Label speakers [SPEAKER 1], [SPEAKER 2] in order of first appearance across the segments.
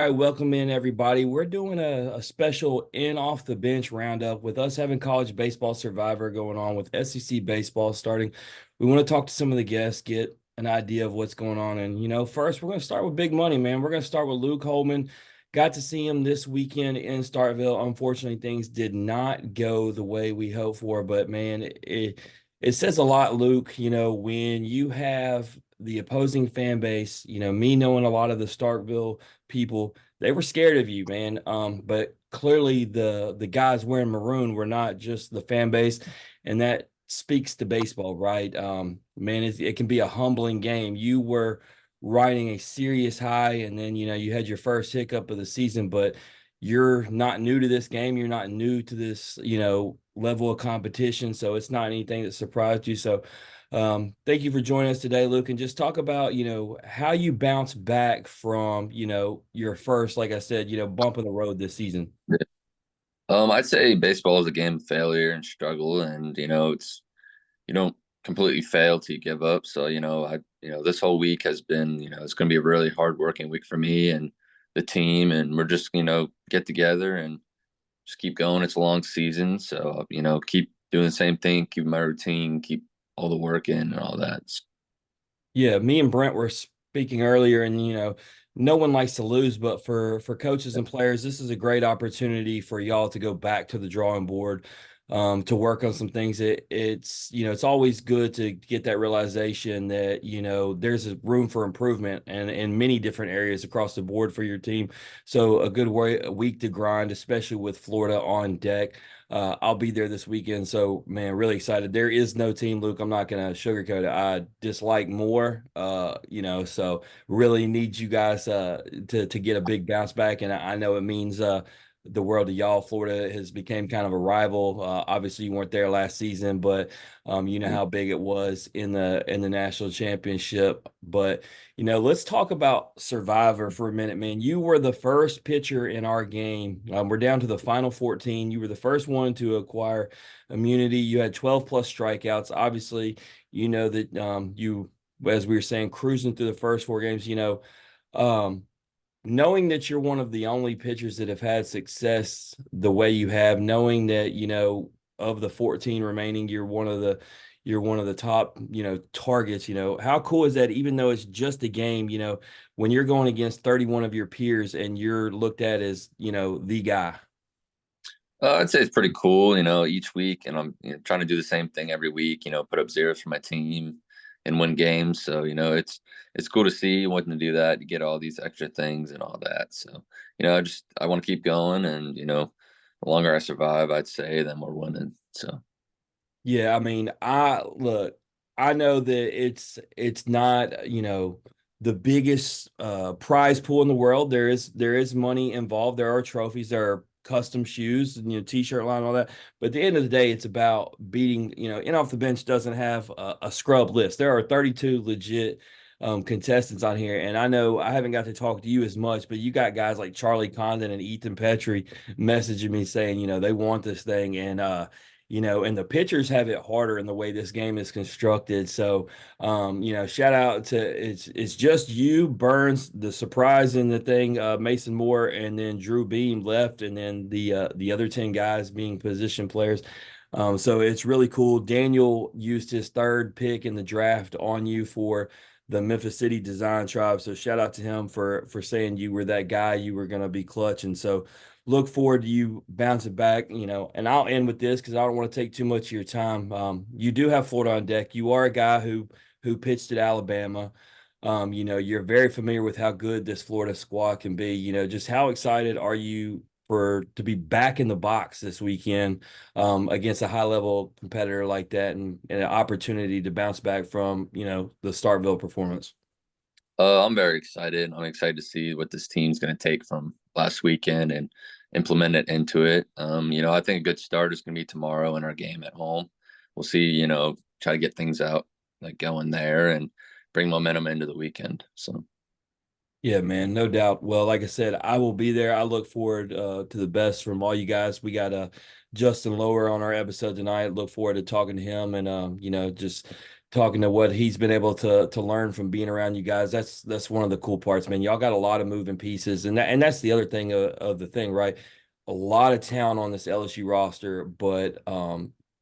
[SPEAKER 1] All right, welcome in everybody. We're doing a special in off the bench roundup with us having college baseball survivor going on with SEC baseball starting. We want to talk to some of the guests, get an idea of what's going on. And, first we're going to start with big money, man. We're going to start with Luke Holman. Got to see him this weekend in Starkville. Unfortunately, things did not go the way we hoped for, but man, it says a lot, Luke, when you have the opposing fan base, me knowing a lot of the Starkville people, they were scared of you, man. But clearly the guys wearing maroon were not just the fan base, and that speaks to baseball, right? Man, it can be a humbling game. You were riding a serious high, and then you had your first hiccup of the season, but you're not new to this game. You're not new to this, level of competition. So it's not anything that surprised you. So thank you for joining us today, Luke, and just talk about, how you bounce back from, your first, like I said, bump in the road this season.
[SPEAKER 2] Yeah. I'd say baseball is a game of failure and struggle, and it's you don't completely fail till you give up. So this whole week has been it's going to be a really hard working week for me and the team, and we're just get together and just keep going. It's a long season, so keep doing the same thing, keep my routine, keep all the work in and all that.
[SPEAKER 1] Yeah, me and Brent were speaking earlier, and no one likes to lose, but for coaches and players, this is a great opportunity for y'all to go back to the drawing board, to work on some things. It's always good to get that realization that there's a room for improvement and in many different areas across the board for your team. So a week to grind, especially with Florida on deck. I'll be there this weekend. So, man, really excited. There is no team, Luke. I'm not going to sugarcoat it. I dislike more, so really need you guys to get a big bounce back. And I know it means the world to y'all. Florida has become kind of a rival. Obviously, you weren't there last season, but you know how big it was in the national championship. But let's talk about Survivor for a minute, man. You were the first pitcher in our game. We're down to the final 14. You were the first one to acquire immunity. You had 12 plus strikeouts. Obviously, you know that you, as we were saying, cruising through the first four games, um, knowing that you're one of the only pitchers that have had success the way you have, knowing that, of the 14 remaining, you're one of the top, targets, how cool is that? Even though it's just a game, when you're going against 31 of your peers and you're looked at as, the guy.
[SPEAKER 2] I'd say it's pretty cool, each week, and I'm trying to do the same thing every week. Put up zeros for my team and win games. So it's cool to see wanting to do that, to get all these extra things and all that. So I want to keep going, and the longer I survive, I'd say, then we're winning. So
[SPEAKER 1] Yeah, I mean, I know that it's not, the biggest prize pool in the world. There is money involved. There are trophies, there are custom shoes and t-shirt line, all that. But at the end of the day, it's about beating, in off the bench doesn't have a scrub list. There are 32 legit contestants on here. And I know I haven't got to talk to you as much, but you got guys like Charlie Condon and Ethan Petrie messaging me saying, they want this thing. And the pitchers have it harder in the way this game is constructed. So, shout out to it's just you, Burns, the surprise in the thing, Mason Moore, and then Drew Beam left, and then the other 10 guys being position players. So it's really cool. Daniel used his third pick in the draft on you for the Memphis City Design Tribe. So shout out to him for saying you were that guy, you were going to be clutch. And so look forward to you bouncing back, and I'll end with this because I don't want to take too much of your time. You do have Florida on deck. You are a guy who pitched at Alabama. You're very familiar with how good this Florida squad can be. Just how excited are you to be back in the box this weekend against a high level competitor like that, and an opportunity to bounce back from, the Starkville performance?
[SPEAKER 2] I'm very excited. I'm excited to see what this team's going to take from last weekend and implement it into it. I think a good start is going to be tomorrow in our game at home. We'll see, try to get things out like going there and bring momentum into the weekend. So,
[SPEAKER 1] Yeah, man, no doubt. Well, like I said, I will be there. I look forward to the best from all you guys. We got Justin Lower on our episode tonight. Look forward to talking to him and just talking to what he's been able to learn from being around you guys. That's one of the cool parts, man. Y'all got a lot of moving pieces, and that's the other thing of the thing, right? A lot of talent on this LSU roster, but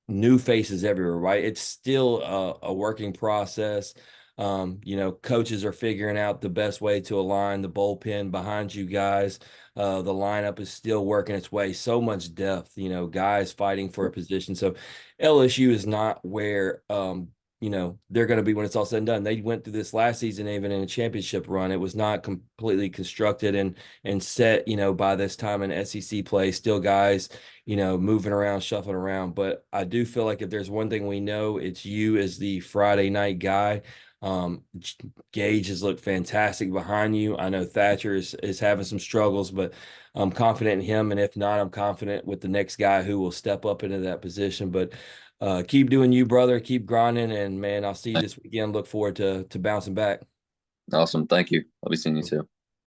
[SPEAKER 1] new faces everywhere, right? It's still a working process. Coaches are figuring out the best way to align the bullpen behind you guys. The lineup is still working its way. So much depth, guys fighting for a position. So LSU is not where they're going to be when it's all said and done. They went through this last season, even in a championship run. It was not completely constructed and set, by this time in SEC play. Still guys, moving around, shuffling around. But I do feel like if there's one thing we know, it's you as the Friday night guy. Um, Gage has looked fantastic behind you. I know Thatcher is having some struggles, but I'm confident in him. And if not, I'm confident with the next guy who will step up into that position. But keep doing you, brother. Keep grinding, and man, I'll see you this weekend. Look forward to bouncing back.
[SPEAKER 2] Awesome. Thank you. I'll be seeing you too.